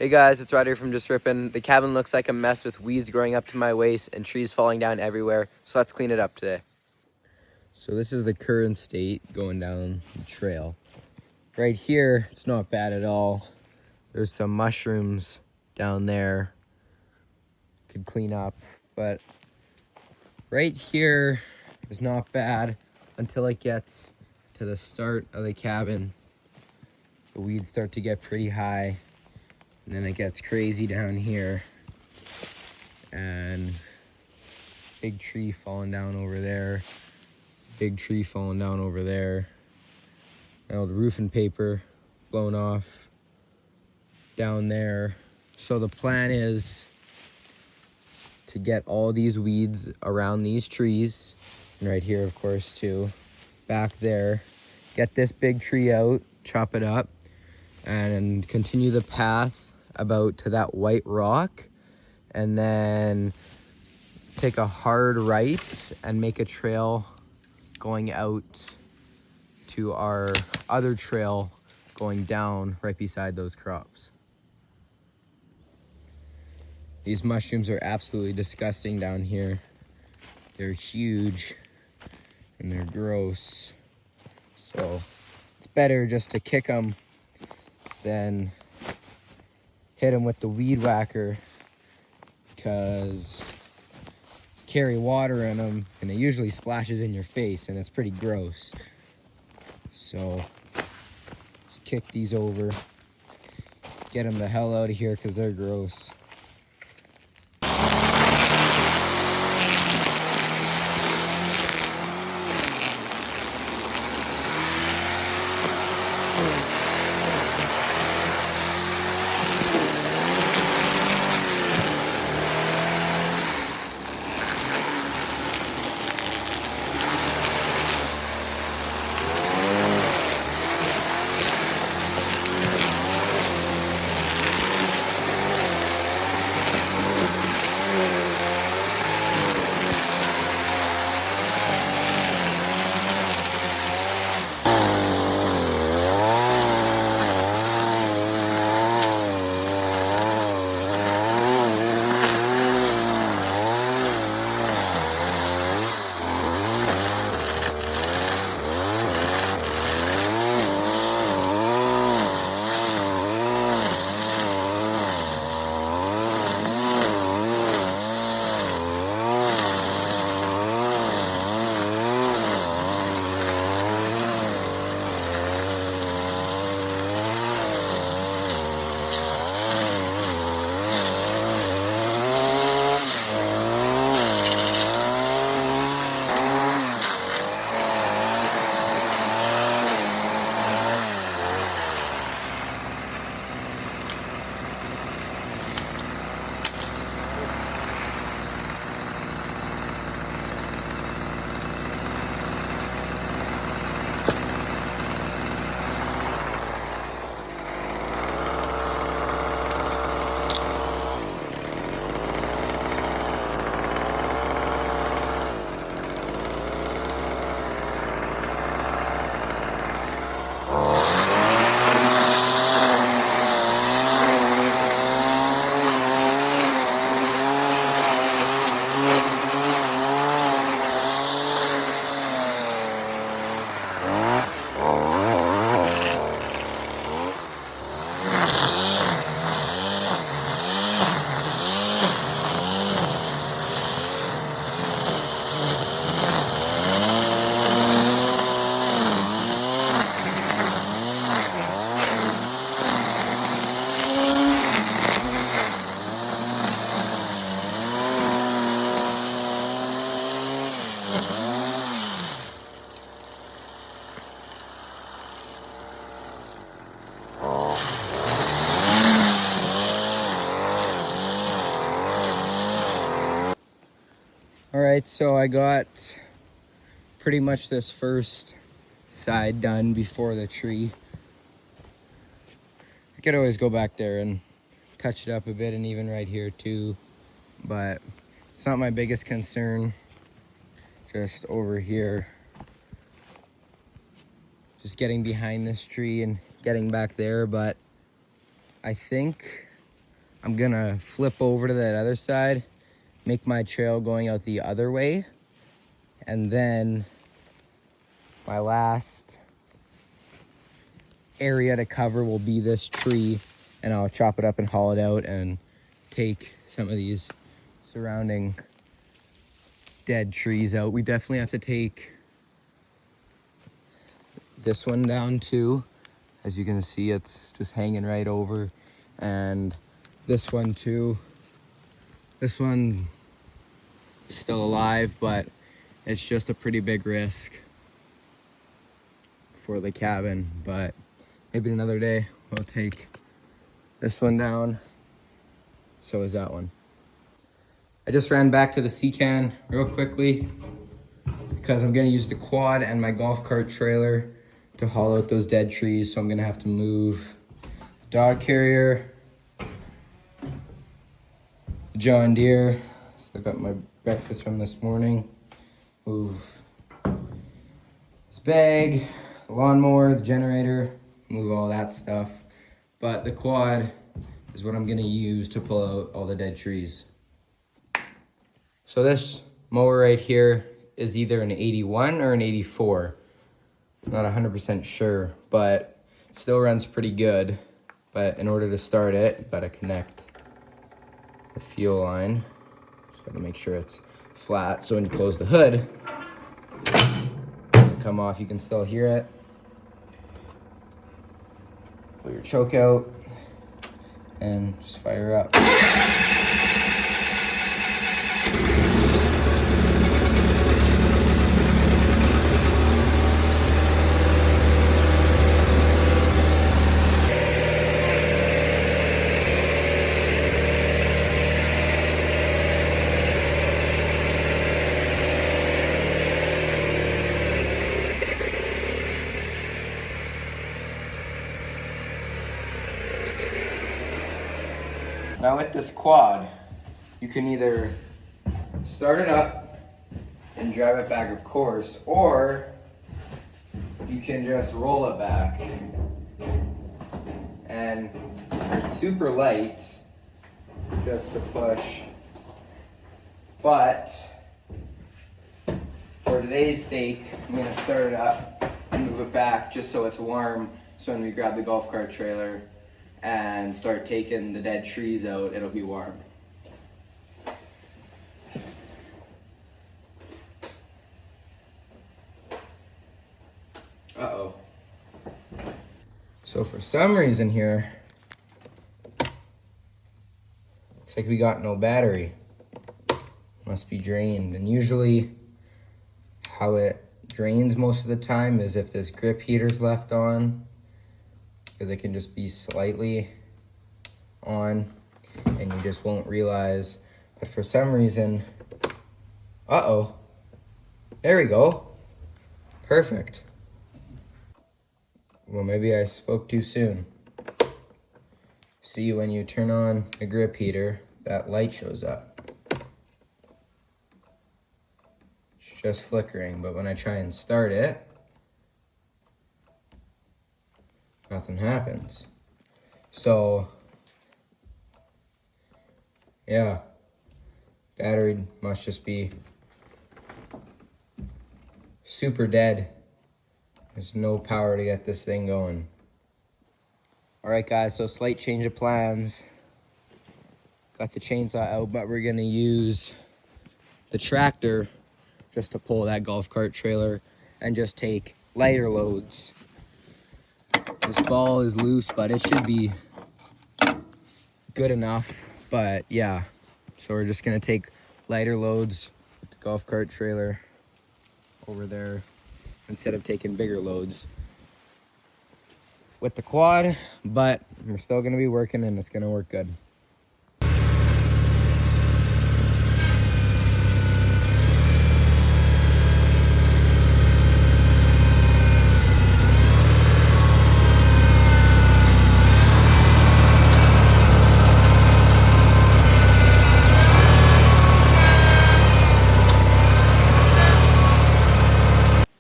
Hey guys, it's Ryder from Just Rippin'. The cabin looks like a mess with weeds growing up to my waist and trees falling down everywhere, so let's clean it up today. So this is the current state going down the trail. Right here, it's not bad at all. There's some mushrooms down there. Could clean up, but right here is not bad until it gets to the start of the cabin. The weeds start to get pretty high, and then it gets crazy down here. And big tree falling down over there. Big tree falling down over there. Now the roofing paper blown off down there. So the plan is to get all these weeds around these trees, and right here of course too, back there, get this big tree out, chop it up, and continue the path about to that white rock, and then take a hard right and make a trail going out to our other trail going down right beside those crops. These mushrooms are absolutely disgusting down here. They're huge and they're gross. So it's better just to kick them than hit them with the weed whacker, because carry water in them and it usually splashes in your face and it's pretty gross. So just kick these over, get them the hell out of here because they're gross. Alright, so I got pretty much this first side done before the tree. I could always go back there and touch it up a bit, and even right here too, but it's not my biggest concern. Just over here, just getting behind this tree and getting back there. But I think I'm gonna flip over to that other side, make my trail going out the other way, and then my last area to cover will be this tree, and I'll chop it up and haul it out and take some of these surrounding dead trees out. We definitely have to take this one down too. As you can see, it's just hanging right over, and this one too. This one is still alive, but it's just a pretty big risk for the cabin. But maybe another day we'll take this one down. So is that one. I just ran back to the sea can real quickly because I'm gonna use the quad and my golf cart trailer to haul out those dead trees. So I'm gonna have to move the dog carrier, the John Deere. Still got my breakfast from this morning. Move this bag, the lawnmower, the generator, move all that stuff. But the quad is what I'm gonna use to pull out all the dead trees. So this mower right here is either an 81 or an 84. I'm not 100% sure, but it still runs pretty good. But in order to start it, you gotta connect the fuel line. Just gotta make sure it's flat, so when you close the hood, it doesn't come off, you can still hear it. Pull your choke out and just fire up. Now with this quad, you can either start it up and drive it back, of course, or you can just roll it back. And it's super light, just to push. But for today's sake, I'm gonna start it up and move it back just so it's warm. So when we grab the golf cart trailer and start taking the dead trees out, it'll be warm. Uh-oh. So for some reason here, looks like we got no battery. Must be drained. And usually how it drains most of the time is if this grip heater's left on, because it can just be slightly on and you just won't realize. But for some reason, uh-oh, there we go, perfect. Well, maybe I spoke too soon. See, when you turn on the grip heater, that light shows up. It's just flickering, but when I try and start it, nothing happens. So, yeah, battery must just be super dead. There's no power to get this thing going. All right, guys, so slight change of plans. Got the chainsaw out, but we're gonna use the tractor just to pull that golf cart trailer and just take lighter loads. This ball is loose, but it should be good enough. But yeah, so we're just gonna take lighter loads with the golf cart trailer over there instead of taking bigger loads with the quad. But we're still gonna be working and it's gonna work good.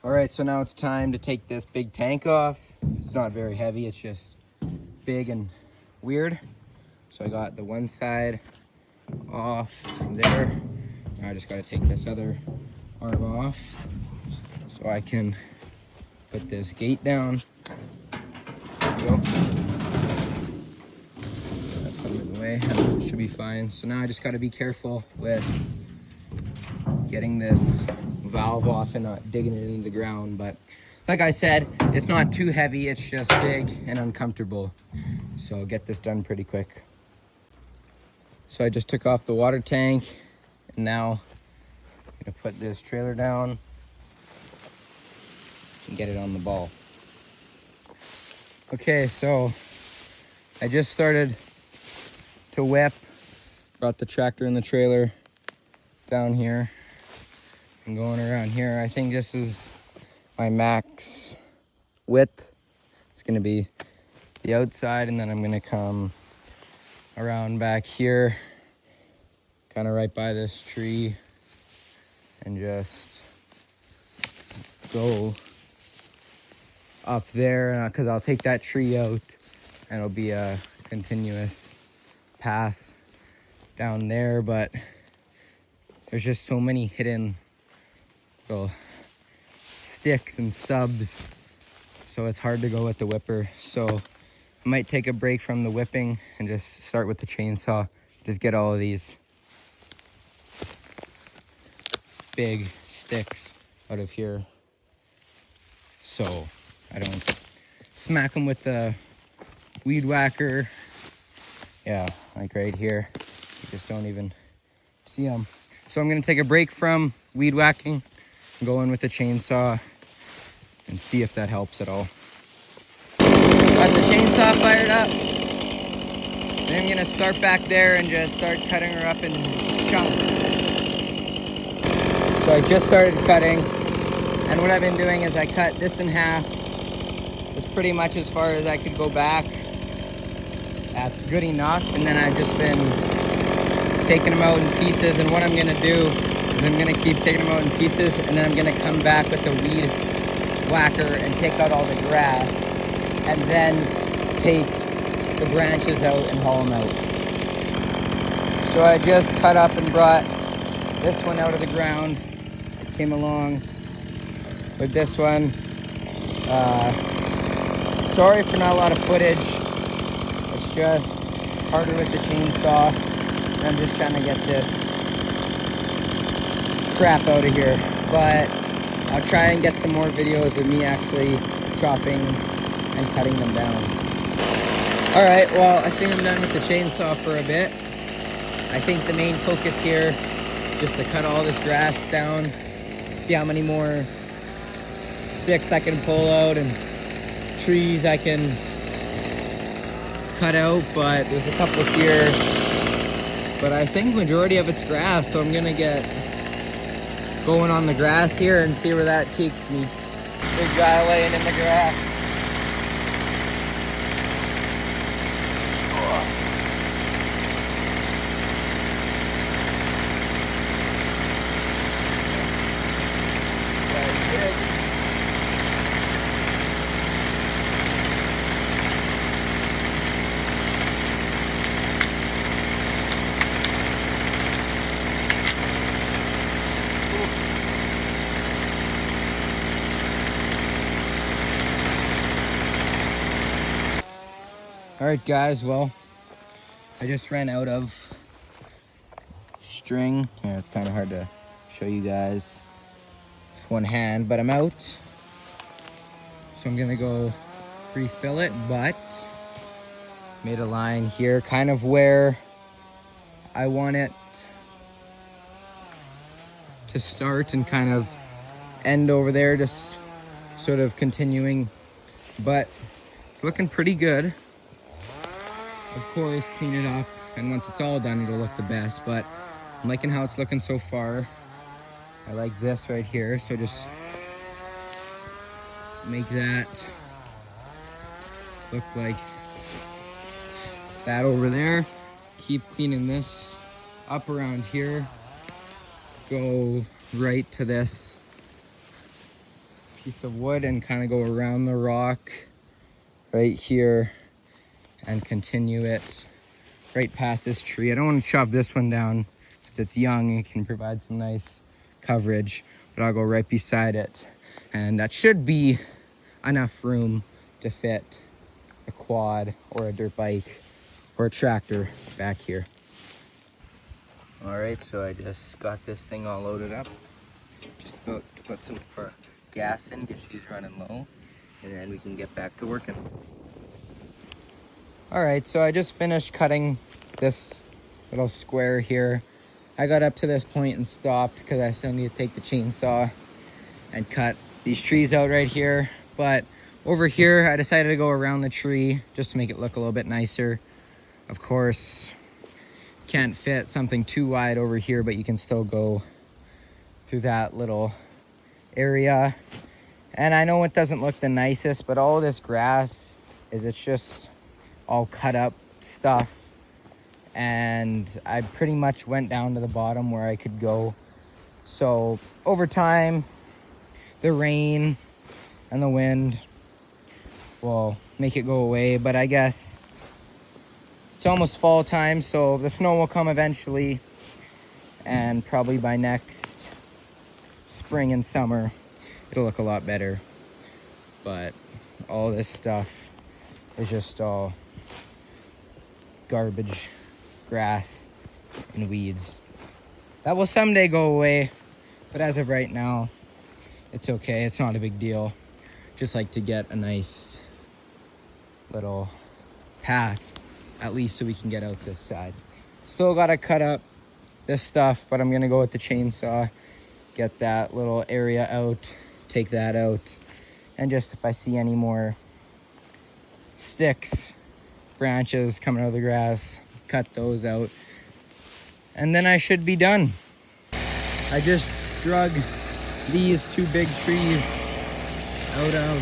Alright, so now it's time to take this big tank off. It's not very heavy, it's just big and weird. So I got the one side off there. Now I just gotta take this other arm off so I can put this gate down. There we go. That's out of the way. That should be fine. So now I just gotta be careful with getting this valve off and not digging it into the ground. But like I said, it's not too heavy, it's just big and uncomfortable. So I'll get this done pretty quick. So I just took off the water tank, and now I'm gonna put this trailer down and get it on the ball. Okay, so I just started to whip, brought the tractor and the trailer down here and going around here. I think this is my max width. It's gonna be the outside, and then I'm gonna come around back here, kind of right by this tree, and just go up there, because I'll take that tree out and it'll be a continuous path down there. But there's just so many hidden little sticks and stubs, so it's hard to go with the whipper. So I might take a break from the whipping and just start with the chainsaw. Just get all of these big sticks out of here so I don't smack them with the weed whacker. Yeah, like right here. You just don't even see them. So I'm gonna take a break from weed whacking and go in with the chainsaw and see if that helps at all. Got the chainsaw fired up. Then I'm gonna start back there and just start cutting her up in chunks. So I just started cutting, and what I've been doing is I cut this in half. It's pretty much as far as I could go back. That's good enough. And then I've just been taking them out in pieces, and what I'm gonna do is I'm gonna keep taking them out in pieces, and then I'm gonna come back with the weed whacker and take out all the grass, and then take the branches out and haul them out. So I just cut up and brought this one out of the ground. It came along with this one. Sorry for not a lot of footage. It's just harder with the chainsaw. I'm just trying to get this crap out of here. But I'll try and get some more videos of me actually chopping and cutting them down. Alright, well, I think I'm done with the chainsaw for a bit. I think the main focus here is just to cut all this grass down, see how many more sticks I can pull out and trees I can cut out, but there's a couple here. But I think majority of it's grass, so I'm gonna get going on the grass here and see where that takes me. Big guy laying in the grass. Alright guys, well, I just ran out of string. Yeah, it's kind of hard to show you guys with one hand, but I'm out. So I'm gonna go refill it, but made a line here, kind of where I want it to start and kind of end over there, just sort of continuing, but it's looking pretty good. Of course, clean it up, and once it's all done, it'll look the best, but I'm liking how it's looking so far. I like this right here, so just make that look like that over there. Keep cleaning this up around here. Go right to this piece of wood and kind of go around the rock right here and continue it right past this tree. I don't want to chop this one down because it's young and can provide some nice coverage, but I'll go right beside it. And that should be enough room to fit a quad or a dirt bike or a tractor back here. All right, so I just got this thing all loaded up. Just about to put some gas in because she's running low, and then we can get back to working. All right, so I just finished cutting this little square here. I got up to this point and stopped because I still need to take the chainsaw and cut these trees out right here. But over here, I decided to go around the tree just to make it look a little bit nicer. Of course, can't fit something too wide over here, but you can still go through that little area. And I know it doesn't look the nicest, but all this grass it's just all cut up stuff. And I pretty much went down to the bottom where I could go. So over time, the rain and the wind will make it go away, but I guess it's almost fall time, so the snow will come eventually, and probably by next spring and summer it'll look a lot better. But all this stuff is just all garbage, grass, and weeds. That will someday go away, but as of right now, it's okay. It's not a big deal. Just like to get a nice little path, at least so we can get out this side. Still gotta cut up this stuff, but I'm gonna go with the chainsaw, get that little area out, take that out, and just if I see any more sticks, branches coming out of the grass, cut those out, and then I should be done. I just drug these two big trees out of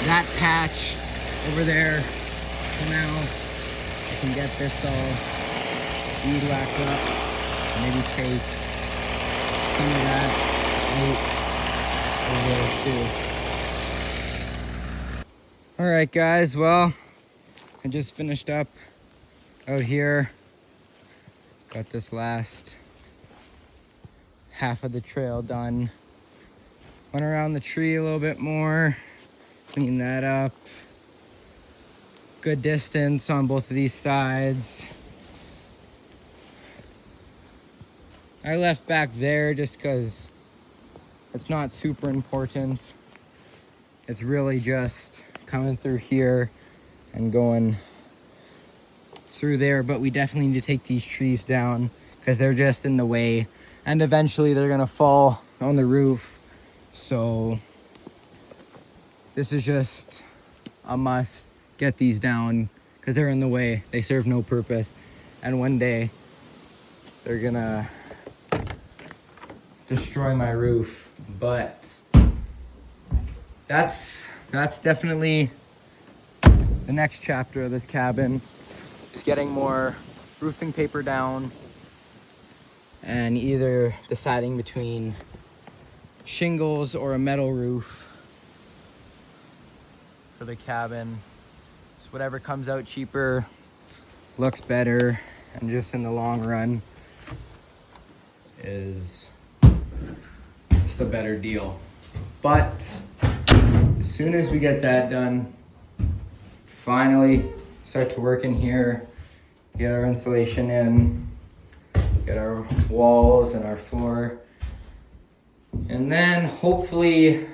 that patch over there. So now I can get this all weed whacked up, maybe take some of that out over there too. All right, guys, well, I just finished up out here. Got this last half of the trail done. Went around the tree a little bit more, cleaned that up. Good distance on both of these sides. I left back there just because it's not super important. It's really just coming through here and going through there, but we definitely need to take these trees down because they're just in the way, and eventually they're gonna fall on the roof. So this is just a must. Get these down because they're in the way. They serve no purpose, and one day they're gonna destroy my roof. But that's definitely the next chapter of this cabin, is getting more roofing paper down and either deciding between shingles or a metal roof for the cabin. So whatever comes out cheaper, looks better, and just in the long run is just a better deal. But as soon as we get that done, finally start to work in here, get our insulation in, get our walls and our floor, and then hopefully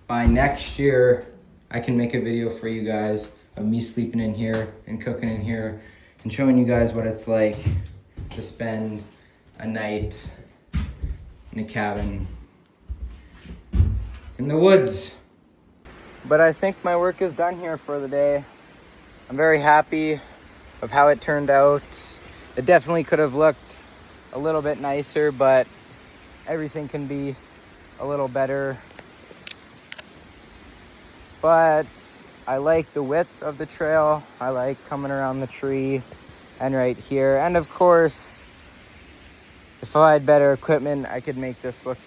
by next year I can make a video for you guys of me sleeping in here and cooking in here and showing you guys what it's like to spend a night in a cabin in the woods. But I think my work is done here for the day. I'm very happy of how it turned out. It definitely could have looked a little bit nicer, but everything can be a little better. But I like the width of the trail. I like coming around the tree and right here. And of course, if I had better equipment, I could make this look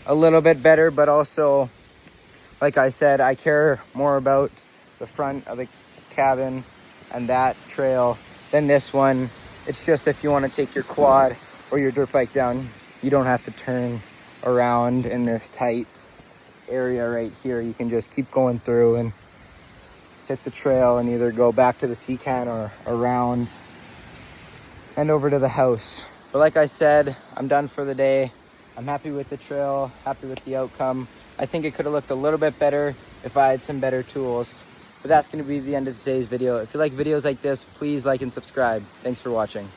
a little bit better. But also, like I said, I care more about the front of the cabin and that trail. Then this one, it's just if you want to take your quad or your dirt bike down, you don't have to turn around in this tight area right here. You can just keep going through and hit the trail and either go back to the sea can or around and over to the house. But like I said, I'm done for the day. I'm happy with the trail, happy with the outcome. I think it could have looked a little bit better if I had some better tools. But that's going to be the end of today's video. If you like videos like this, please like and subscribe. Thanks for watching.